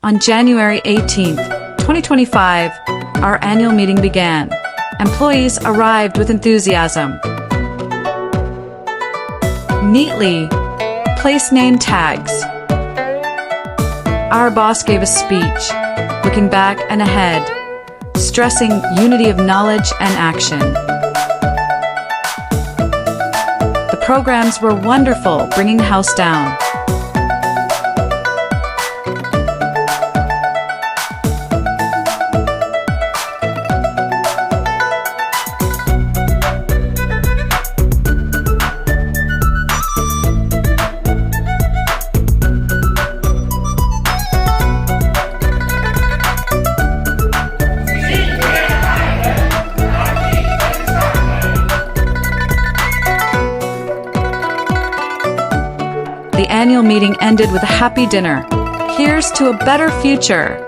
On January 18th, 2025, our annual meeting began. Employees arrived with enthusiasm. Neatly placed name tags. Our boss gave a speech, looking back and ahead, stressing unity of knowledge and action. The programs were wonderful, bringing the house down. The annual meeting ended with a happy dinner. Here's to a better future.